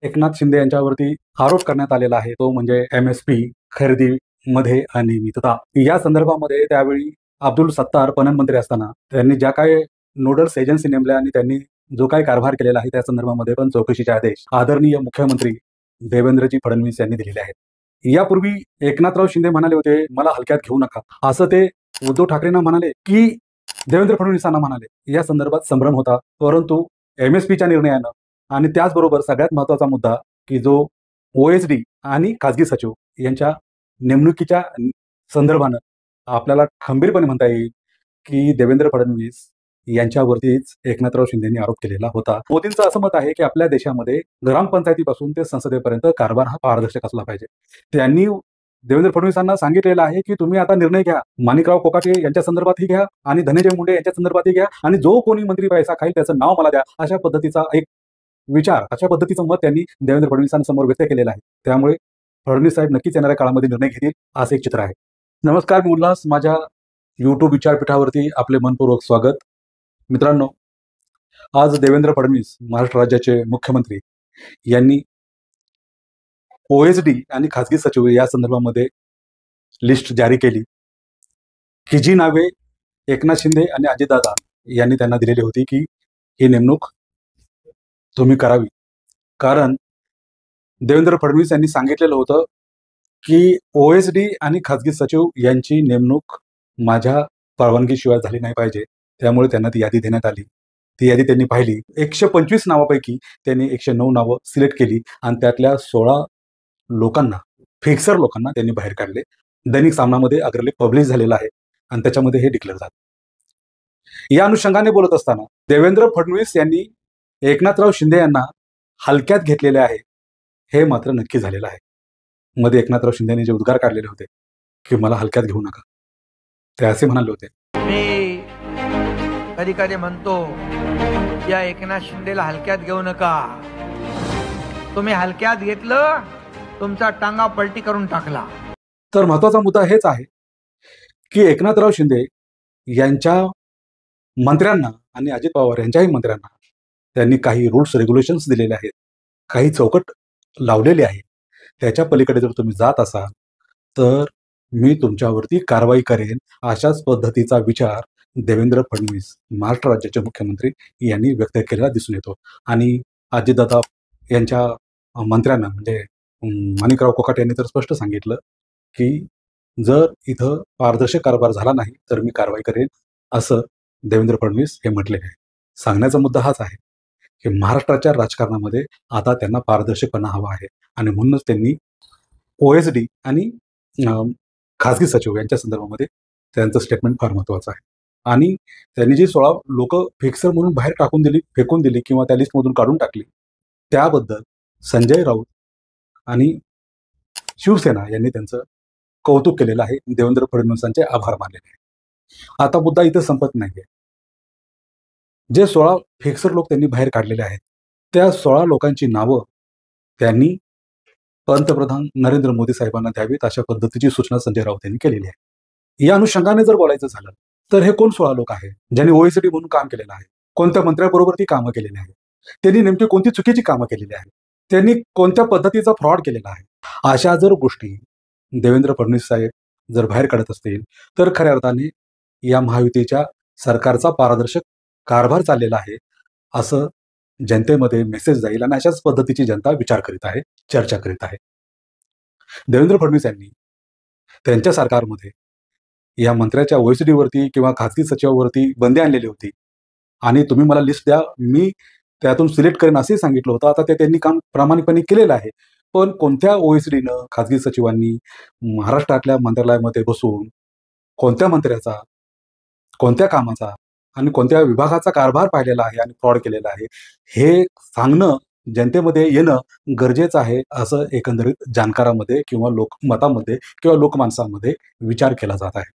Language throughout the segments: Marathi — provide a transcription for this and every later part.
एकनाथ शिंदे यांच्यावरती आरोप करण्यात आलेला आहे, तो म्हणजे MSP खरेदीमध्ये अनियमितता. या संदर्भामध्ये त्यावेळी अब्दुल सत्तार पणन मंत्री असताना त्यांनी ज्या काही नोडल्स एजन्सी नेमल्या आणि त्यांनी जो काही कारभार केलेला आहे त्या संदर्भामध्ये पण चौकशीचे आदेश आदरणीय मुख्यमंत्री देवेंद्रजी फडणवीस यांनी दिलेले आहेत. यापूर्वी एकनाथराव शिंदे म्हणाले होते, मला हलक्यात घेऊ नका, असं ते उद्धव ठाकरेंना म्हणाले की देवेंद्र फडणवीसांना म्हणाले. या संदर्भात संभ्रम होता, परंतु MSPच्या निर्णयानं आणि त्याचबरोबर सगळ्यात महत्त्वाचा मुद्दा की जो OSD आणि खाजगी सचिव यांच्या नेमणुकीच्या संदर्भानं आपल्याला खंबीरपणे म्हणता येईल की देवेंद्र फडणवीस यांच्यावरतीच एकनाथराव शिंदेंनी आरोप केलेला होता. मोदींचं असं मत आहे की आपल्या देशामध्ये ग्रामपंचायतीपासून ते संसदेपर्यंत कारभार हा पारदर्शक असला पाहिजे. त्यांनी देवेंद्र फडणवीसांना सांगितलेलं आहे की तुम्ही आता निर्णय घ्या, माणिकराव कोकाटे यांच्या संदर्भातही घ्या आणि धनंजय मुंडे यांच्या संदर्भातही घ्या आणि जो कोणी मंत्री पैसा खाईल त्याचं नाव मला द्या. अशा पद्धतीचा एक विचार, अशा पद्धतीचं मत त्यांनी देवेंद्र फडणवीसांसमोर व्यक्त केलेलं आहे. त्यामुळे फडणवीस साहेब नक्कीच येणाऱ्या काळामध्ये निर्णय घेतील असं एक चित्र आहे. नमस्कार, मी उल्हास. माझ्या YouTube विचारपीठावरती आपले मनपूर्वक स्वागत. मित्रांनो, आज देवेंद्र फडणवीस महाराष्ट्र राज्याचे मुख्यमंत्री यांनी OSD आणि खाजगी सचिव या संदर्भामध्ये लिस्ट जारी केली की जी नावे एकनाथ शिंदे आणि अजितदादा यांनी त्यांना दिलेली होती की ही नेमणूक तुम्ही करावी. कारण देवेंद्र फडणवीस यांनी सांगितलेलं होतं की OSD आणि खाजगी सचिव यांची नेमणूक माझ्या परवानगीशिवाय झाली नाही पाहिजे. त्यामुळे त्यांना ती यादी देण्यात आली. ती यादी त्यांनी पाहिली. 125 नावापैकी त्यांनी 109 नावं सिलेक्ट केली आणि त्यातल्या 16 लोकांना, फिक्सर लोकांना त्यांनी बाहेर काढले. दैनिक सामनामध्ये अग्रलेख पब्लिश झालेला आहे आणि त्याच्यामध्ये हे डिक्लेअर झालं. या अनुषंगाने बोलत असताना देवेंद्र फडणवीस यांनी एकनाथराव शिंदे यांना हलक्यात घेतलेले आहे हे मात्र नक्की झालेलं आहे. मध्ये एकनाथराव शिंदेने जे उद्गार काढलेले होते की मला हलक्यात घेऊ नका, ते असे म्हणाले होते, मी कधी कधी म्हणतो या एकनाथ शिंदेला हलक्यात घेऊ नका. तुम्ही हलक्यात घेतलं, तुमचा टांगा पलटी करून टाकला. तर महत्वाचा मुद्दा हेच आहे की एकनाथराव शिंदे यांच्या मंत्र्यांना आणि अजित पवार यांच्याही मंत्र्यांना त्यांनी काही रूल्स रेग्युलेशन्स दिलेले आहेत, काही चौकट लावलेली आहे. त्याच्या पलीकडे जर तुम्ही जात असाल तर मी तुमच्यावरती कारवाई करेन, अशाच पद्धतीचा विचार देवेंद्र फडणवीस महाराष्ट्र राज्याचे मुख्यमंत्री यांनी व्यक्त केलेला दिसून येतो. आणि अजितदादा यांच्या मंत्र्यांना म्हणजे माणिकराव कोकाटे यांनी तर स्पष्ट सांगितलं की जर इथं पारदर्शक कारभार झाला नाही तर मी कारवाई करेन, असं देवेंद्र फडणवीस हे म्हटलेले आहे. सांगण्याचा मुद्दा हाच आहे की महाराष्ट्राच्या राजकारणामध्ये आता त्यांना पारदर्शकपणा हवा आहे आणि म्हणूनच त्यांनी OSD आणि खाजगी सचिव यांच्या संदर्भामध्ये त्यांचं स्टेटमेंट फार महत्त्वाचं आहे. आणि त्यांनी जी 16 लोक फिक्सर म्हणून बाहेर फेकून दिली किंवा त्या लिस्टमधून काढून टाकली, त्याबद्दल संजय राऊत आणि शिवसेना यांनी त्यांचं कौतुक केलेलं आहे, देवेंद्र फडणवीसांचे आभार मानलेले आहे. आता मुद्दा इथं संपत नाहीये. जे 16 फिक्सर लोक त्यांनी बाहेर काढलेले आहेत त्या 16 लोकांची नावं त्यांनी पंतप्रधान नरेंद्र मोदी साहेबांना द्यावीत अशा पद्धतीची सूचना संजय राऊत यांनी केलेली आहे. या अनुषंगाने जर बोलायचं झालं तर हे कोण 16 लोक आहे ज्यांनी OSD म्हणून काम केलेलं आहे? कोणत्या मंत्र्याबरोबर ती कामं केलेली आहे? त्यांनी नेमकी कोणती चुकीची कामं केलेली आहे? त्यांनी कोणत्या पद्धतीचा फ्रॉड केलेला आहे? अशा जर गोष्टी देवेंद्र फडणवीस साहेब जर बाहेर काढत असतील तर खऱ्या अर्थाने या महायुतीच्या सरकारचा पारदर्शक कारभार चाललेला आहे असं जनतेमध्ये मेसेज जाईल आणि अशाच पद्धतीची जनता विचार करीत आहे, चर्चा करीत आहे. देवेंद्र फडणवीस यांनी त्यांच्या सरकारमध्ये या मंत्र्याच्या OSD वरती किंवा खाजगी सचिवावरती बंदी आणलेली होती आणि तुम्ही मला लिस्ट द्या, मी त्यातून सिलेक्ट करेन असंही सांगितलं होतं. आता ते त्यांनी काम प्रामाणिकपणे केलेलं आहे. पण कोणत्या OSDनं खाजगी सचिवांनी महाराष्ट्रातल्या मंत्रालयामध्ये बसून कोणत्या मंत्र्याचा, कोणत्या कामाचा आणि कोणत्या विभागाचा कारभार पाहिलेला आहे आणि फ्रॉड केलेला आहे हे सांगणं, जनतेमध्ये येणं गरजेचं आहे असं एकंदरीत जाणकारामध्ये किंवा लोकमतामध्ये किंवा लोकमानसामध्ये विचार केला जात आहे.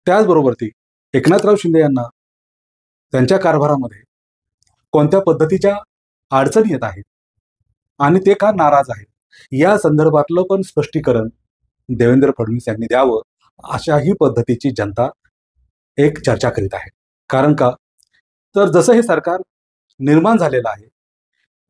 त्याचबरोबर ती एकनाथराव शिंदे यांना त्यांच्या कारभारामध्ये कोणत्या पद्धतीच्या अडचणी येत आहेत आणि ते का नाराज आहेत या संदर्भातलं पण स्पष्टीकरण देवेंद्र फडणवीस यांनी द्यावं अशाही पद्धतीची जनता एक चर्चा करीत आहे. कारण का तर जसं हे सरकार निर्माण झालेलं आहे,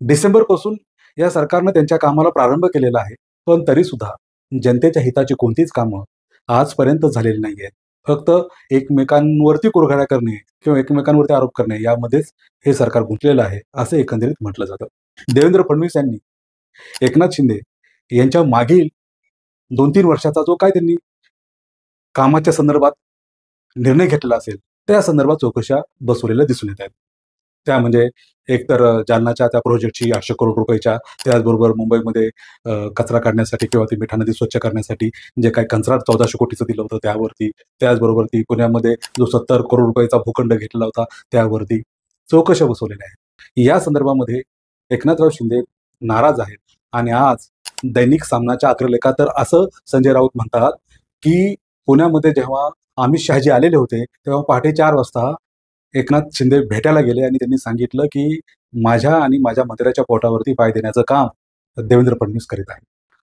डिसेंबरपासून या सरकारनं त्यांच्या कामाला प्रारंभ केलेला आहे, पण तरी सुद्धा जनतेच्या हिताची कोणतीच कामं आजपर्यंत झालेली नाही आहेत. फक्त एकमेकांवरती कुरघाड्या करणे किंवा एकमेकांवरती आरोप करणे यामध्येच हे सरकार गुंतलेलं आहे, असं एकंदरीत म्हटलं जातं. देवेंद्र फडणवीस यांनी एकनाथ शिंदे यांच्या मागील 2-3 वर्षाचा जो काय त्यांनी कामाच्या संदर्भात निर्णय घेतलेला असेल, त्या संदर्भात चौकशा बसवलेल्या दिसून येत आहेत. त्या म्हणजे एकतर जालनाच्या त्या प्रोजेक्टची 800 करोड रुपयाच्या, त्याचबरोबर मुंबईमध्ये कचरा काढण्यासाठी किंवा ती मिठा नदी स्वच्छ करण्यासाठी जे काही कंत्राट 1400 कोटीचं दिलं होतं त्यावरती, त्याचबरोबर ती पुण्यामध्ये जो 70 करोड रुपयाचा भूखंड घेतलेला होता त्यावरती चौकशा बसवलेल्या आहेत. या संदर्भामध्ये एकनाथराव शिंदे नाराज आहेत आणि आज दैनिक सामनाच्या अग्रलेखात तर असं संजय राऊत म्हणतात की पुण्यामध्ये जेव्हा अमित शहाजी आलेले होते तेव्हा पहाटे 4 वाजता एकनाथ शिंदे भेटायला गेले आणि त्यांनी सांगितलं की माझ्या आणि माझ्या मंत्र्याच्या पोटावरती पाय देण्याचं काम देवेंद्र फडणवीस करीत आहे.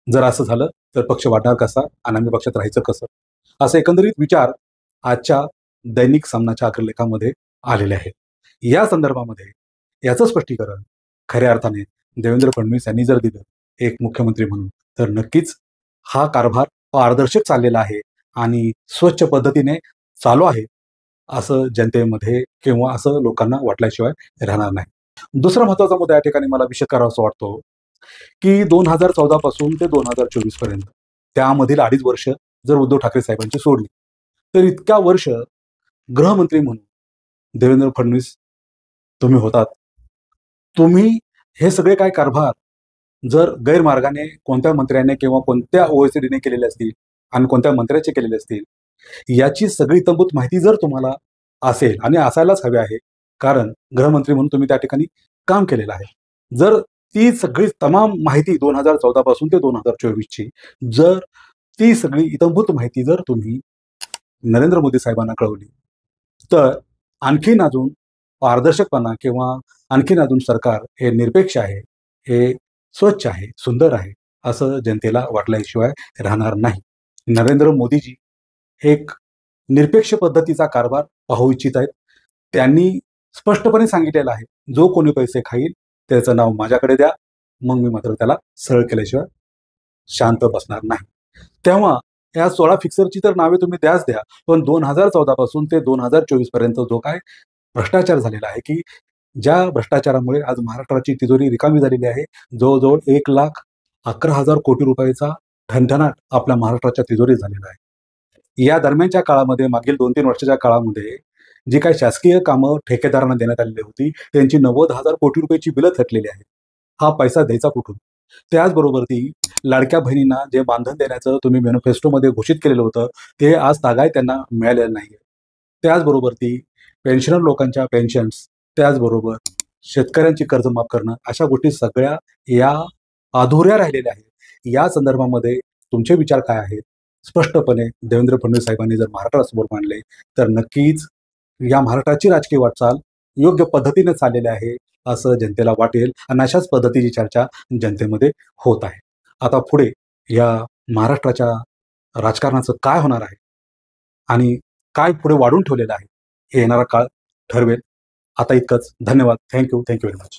जर असं झालं तर पक्ष वाढणार कसा आणि आम्ही पक्षात राहायचं कसं, असे एकंदरीत विचार आजच्या दैनिक सामनाच्या अग्रलेखामध्ये आलेले आहेत. या संदर्भामध्ये याचं स्पष्टीकरण खऱ्या अर्थाने देवेंद्र फडणवीस यांनी जर दिलं एक मुख्यमंत्री म्हणून, तर नक्कीच हा कारभार पारदर्शक चाललेला आहे आणि स्वच्छ पद्धतीने चालू आहे असं जनतेमध्ये किंवा असं लोकांना वाटल्याशिवाय राहणार नाही. दुसरा महत्त्वाचा मुद्दा या ठिकाणी मला विशद करावासा वाटतो की 2014 पासून ते 2024 पर्यंत त्यामधील 2.5 वर्ष जर उद्धव ठाकरे साहेबांची सोडली तर इतक्या वर्ष गृहमंत्री म्हणून देवेंद्र फडणवीस तुम्ही होतात. तुम्ही हे सगळे काय कारभार जर गैरमार्गाने कोणत्या मंत्र्याने किंवा कोणत्या ओएसडीने केलेले असतील आणि कोणत्या मंत्र्याचे केलेले असतील, याची सगळी तंबूत माहिती जर तुम्हाला असेल आणि असायलाच हवी आहे, कारण गृहमंत्री म्हणून तुम्ही त्या ठिकाणी काम केलेलं आहे. जर ती सगळी तमाम माहिती 2014 पासून ते 2024 ची जर ती सगळी इतंभूत माहिती जर तुम्ही नरेंद्र मोदी साहेबांना कळवली, तर आणखीन अजून पारदर्शकपणा किंवा आणखीन अजून सरकार हे निरपेक्ष आहे, हे स्वच्छ आहे, सुंदर आहे, असं जनतेला वाटल्याशिवाय राहणार नाही. नरेंद्र मोदीजी एक निरपेक्ष पद्धतीचा कारभार पाहू इच्छित आहेत. त्यांनी स्पष्टपणे सांगितलेलं आहे, जो कोणी पैसे खाईल त्याचं नाव माझ्याकडे द्या, मग मी मात्र त्याला सरळ केल्याशिवाय शांत बसणार नाही. तेव्हा या 16 फिक्सरची तर नावे तुम्ही द्याच द्या, पण 2014 पासून ते 2024 पर्यंत जो काय भ्रष्टाचार झालेला आहे, की ज्या भ्रष्टाचारामुळे आज महाराष्ट्राची तिजोरी रिकामी झालेली आहे. जवळजवळ 1,11,000 कोटी रुपयाचा ठणठणाट आपल्या महाराष्ट्राच्या तिजोरीत झालेला आहे. या दरम्यानच्या काळामध्ये मागील 2-3 वर्षाच्या काळामध्ये जी काही शासकीय कामं ठेकेदारांना देण्यात आलेली होती त्यांची 90,000 कोटी रुपयाची बिलं थकलेली आहेत. हा पैसा द्यायचा कुठून? त्याचबरोबर ती लाडक्या बहिणींना जे बांधन देण्याचं तुम्ही मॅनिफेस्टोमध्ये घोषित केलेलं होतं ते आज तागायत त्यांना मिळालेलं नाही. त्याचबरोबर ती पेन्शनर लोकांच्या पेन्शन्स, त्याचबरोबर शेतकऱ्यांची कर्ज माफ करणं, अशा गोष्टी सगळ्या या अधुऱ्या राहिलेल्या आहेत. या संदर्भामध्ये तुमचे विचार काय आहेत? स्पष्टपणे देवेंद्र फडणवीस साहेबांनी जर महाराष्ट्रासमोर मांडले तर नक्कीच या महाराष्ट्राची राजकीय वाटचाल योग्य पद्धतीने चाललेली आहे असं जनतेला वाटेल आणि अशाच पद्धतीची चर्चा जनतेमध्ये होत आहे. आता पुढे या महाराष्ट्राच्या राजकारणाचं काय होणार आहे आणि काय पुढे वाढून ठेवलेलं आहे हे येणारा काळ ठरवेल. आता इतकंच. धन्यवाद. Thank you very much.